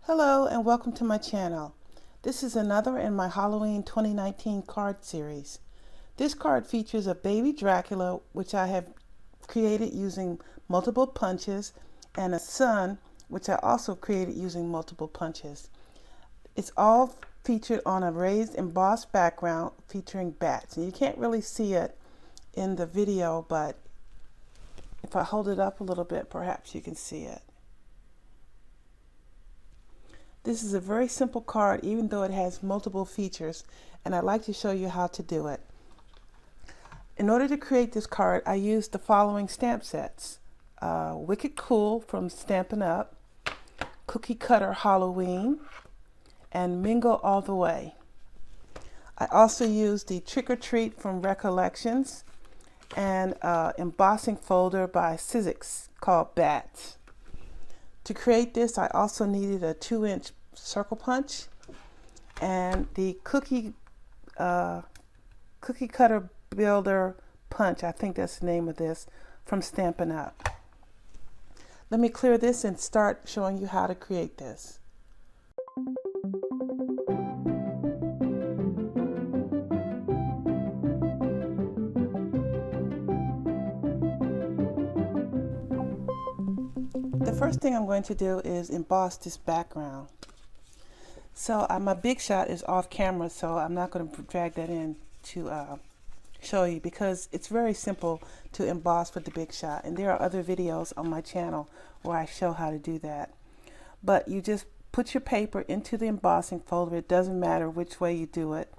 Hello and welcome to my channel. This is another in my Halloween 2019 card series. This card features a baby Dracula, which I have created using multiple punches, and a sun, which I also created using multiple punches. It's all featured on a raised embossed background featuring bats, and you can't really see it in the video, but if I hold it up a little bit, perhaps you can see it. This is a very simple card, even though it has multiple features, and I'd like to show you how to do it. In order to create this card, I used the following stamp sets. Wicked Cool from Stampin Up, Cookie Cutter Halloween, and Mingle All the Way. I also used the Trick or Treat from Recollections and embossing folder by Onyx called Bats. To create this, I also needed a 2-inch circle punch and the cookie cutter builder punch. I think that's the name of this, from Stampin' Up. Let me clear this and start showing you how to create this. The first thing I'm going to do is emboss this background. So my big shot is off camera, so I'm not going to drag that in to show you, because it's very simple to emboss with the big shot, and there are other videos on my channel where I show how to do that. But you just put your paper into the embossing folder. It doesn't matter which way you do it,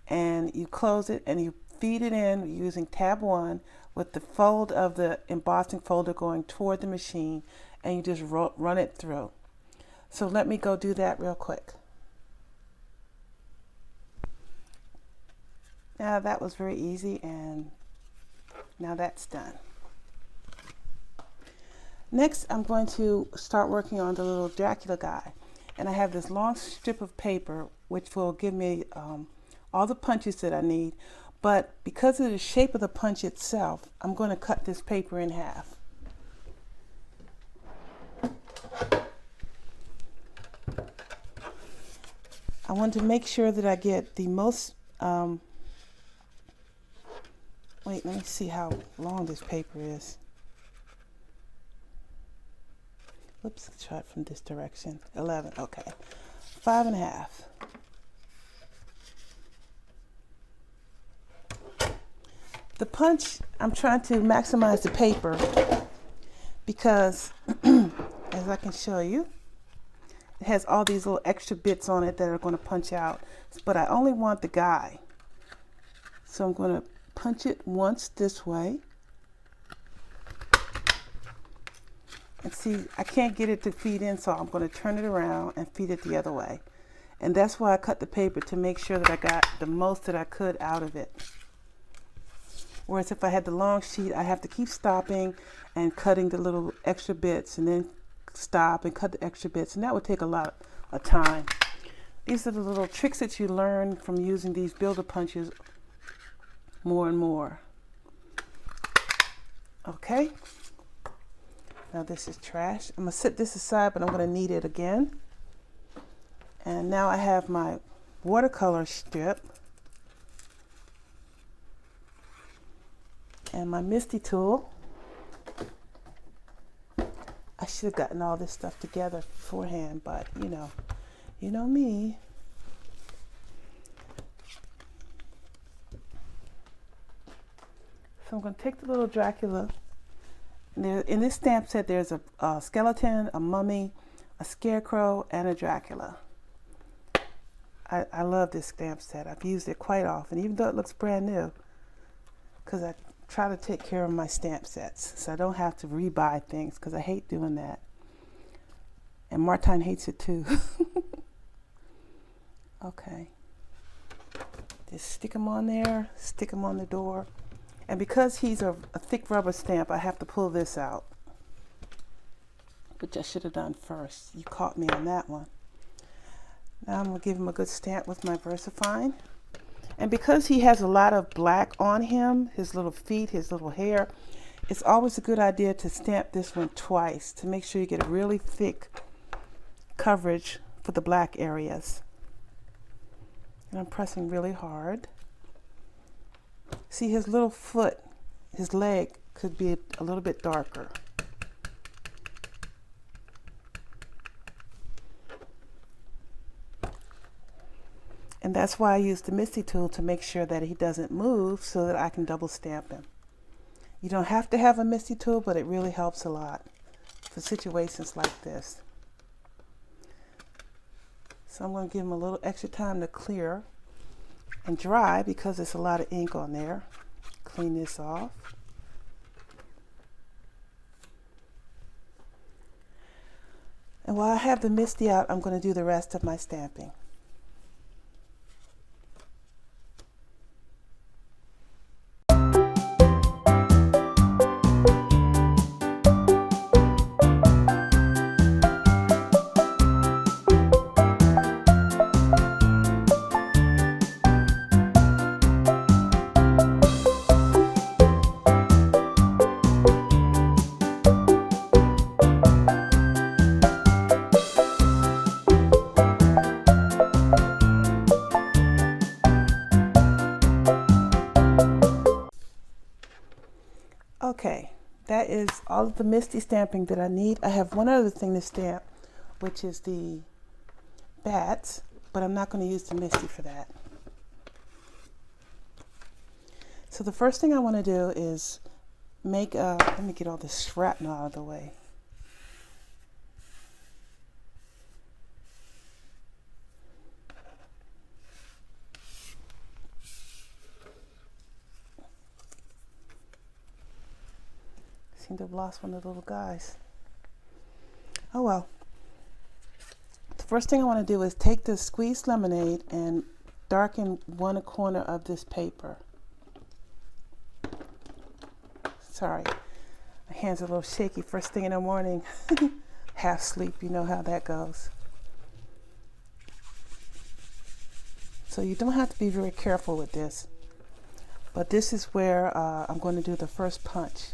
and you close it and you feed it in using tab 1 with the fold of the embossing folder going toward the machine, and you just run it through. So let me go do that real quick. Now that was very easy, and now that's done. Next, I'm going to start working on the little Dracula guy, and I have this long strip of paper which will give me all the punches that I need, but because of the shape of the punch itself, I'm going to cut this paper in half. I want to make sure that I get the most wait, let me see how long this paper is. Whoops, let's try it from this direction. 11, okay. 5 1/2. The punch, I'm trying to maximize the paper because, as I can show you, it has all these little extra bits on it that are going to punch out, but I only want the guy. So I'm going to punch it once this way. And see, I can't get it to feed in, so I'm going to turn it around and feed it the other way. And that's why I cut the paper, to make sure that I got the most that I could out of it. Whereas if I had the long sheet, I have to keep stopping and cutting the little extra bits, and then stop and cut the extra bits, and that would take a lot of time. These are the little tricks that you learn from using these builder punches more and more. Okay, now this is trash. I'm gonna set this aside, but I'm gonna need it again. And now I have my watercolor strip and my Misty tool. I should have gotten all this stuff together beforehand, but you know me. So I'm going to take the little Dracula. In this stamp set, there's a skeleton, a mummy, a scarecrow, and a Dracula. I love this stamp set. I've used it quite often, even though it looks brand new, because I try to take care of my stamp sets so I don't have to rebuy things, because I hate doing that. And Martine hates it too. Okay. Just stick them on there, stick them on the door. And because he's a thick rubber stamp, I have to pull this out, which I should have done first. You caught me on that one. Now I'm going to give him a good stamp with my Versafine. And because he has a lot of black on him, his little feet, his little hair, it's always a good idea to stamp this one twice to make sure you get a really thick coverage for the black areas. And I'm pressing really hard. See, his little foot, his leg could be a little bit darker. And that's why I use the Misty tool to make sure that he doesn't move so that I can double stamp him. You don't have to have a Misty tool, but it really helps a lot for situations like this. So I'm going to give him a little extra time to clear and dry because there's a lot of ink on there. Clean this off. And while I have the Misty out, I'm going to do the rest of my stamping. Okay, that is all of the Misty stamping that I need. I have one other thing to stamp, which is the bats, but I'm not going to use the Misty for that. So the first thing I want to do is make a, let me get all this shrapnel out of the way. Seem to have lost one of the little guys. Oh well. The first thing I want to do is take the squeezed lemonade and darken one corner of this paper. Sorry, my hands are a little shaky first thing in the morning. Half sleep, you know how that goes. So you don't have to be very careful with this. But this is where I'm going to do the first punch.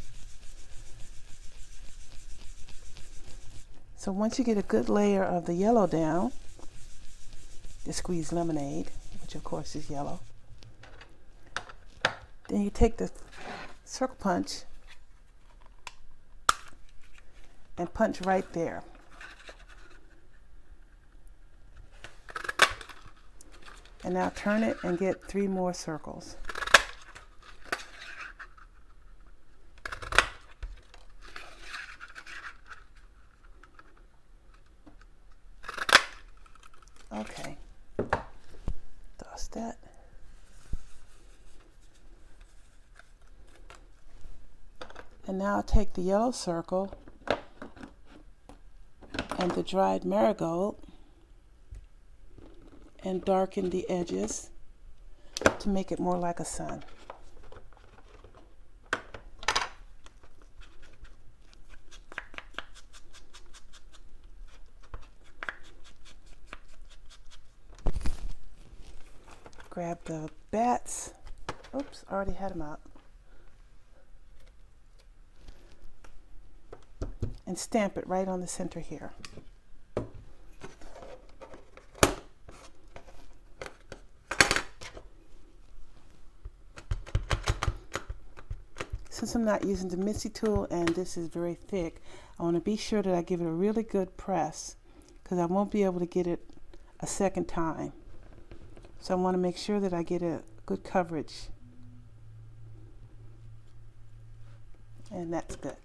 So once you get a good layer of the yellow down, the squeezed lemonade, which of course is yellow, then you take the circle punch and punch right there. And now turn it and get 3 more circles. Okay, dust that. And now I'll take the yellow circle and the dried marigold and darken the edges to make it more like a sun. Grab the bats. Oops, already had them out. And stamp it right on the center here. Since I'm not using the Misty tool and this is very thick, I want to be sure that I give it a really good press because I won't be able to get it a second time. So I want to make sure that I get a good coverage. And that's good.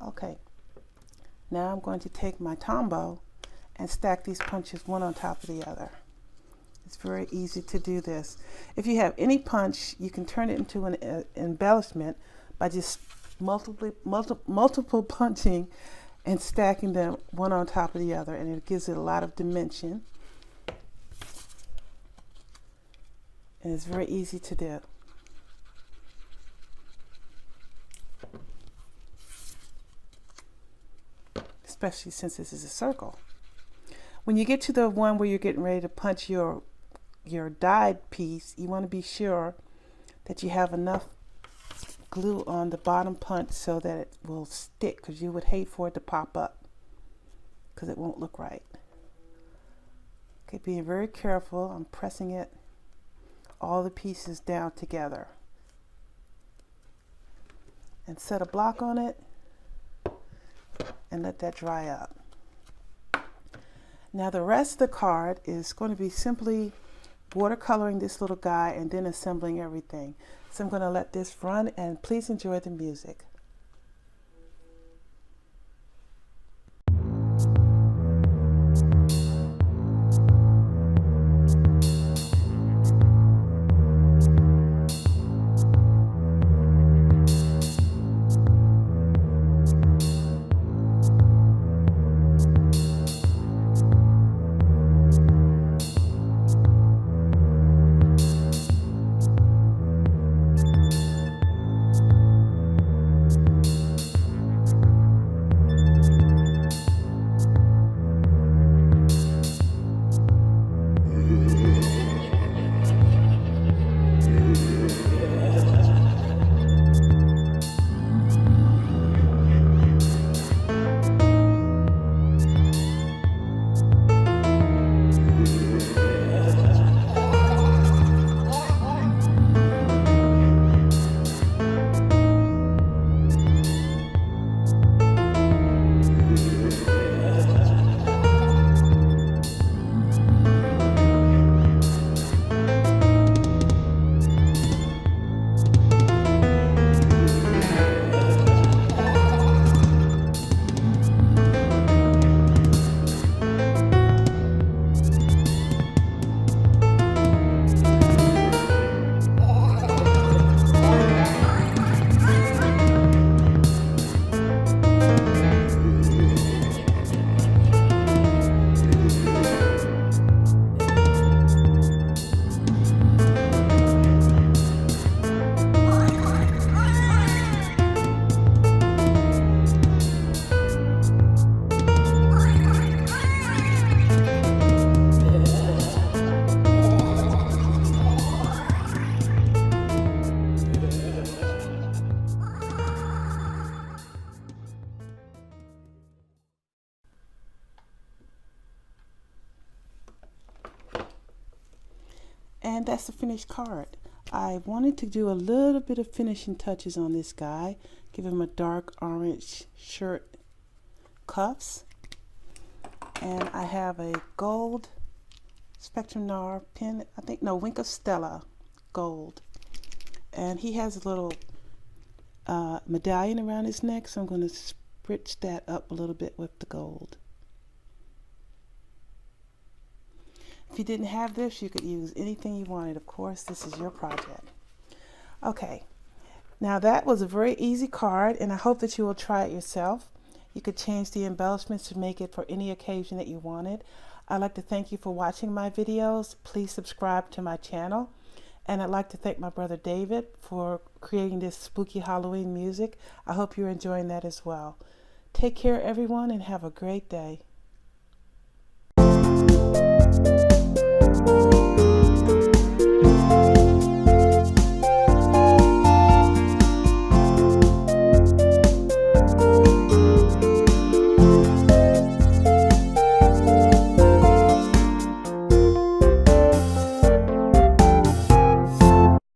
Okay. Now I'm going to take my Tombow and stack these punches one on top of the other. It's very easy to do this. If you have any punch, you can turn it into an embellishment by just multiple punching and stacking them one on top of the other, and it gives it a lot of dimension. And it's very easy to do. Especially since this is a circle. When you get to the one where you're getting ready to punch your dyed piece, you want to be sure that you have enough glue on the bottom punch so that it will stick, because you would hate for it to pop up because it won't look right. Okay, being very careful, I'm pressing it, all the pieces down together, and set a block on it and let that dry up. Now the rest of the card is going to be simply watercoloring this little guy and then assembling everything. So I'm going to let this run, and please enjoy the music. And that's the finished card. I wanted to do a little bit of finishing touches on this guy. Give him a dark orange shirt, cuffs. And I have a gold Spectrum Noir pen, I think, no, Wink of Stella gold. And he has a little medallion around his neck, so I'm going to spritz that up a little bit with the gold. If you didn't have this, you could use anything you wanted. Of course, this is your project. Okay, now that was a very easy card, and I hope that you will try it yourself. You could change the embellishments to make it for any occasion that you wanted. I'd like to thank you for watching my videos. Please subscribe to my channel. And I'd like to thank my brother David for creating this spooky Halloween music. I hope you're enjoying that as well. Take care, everyone, and have a great day.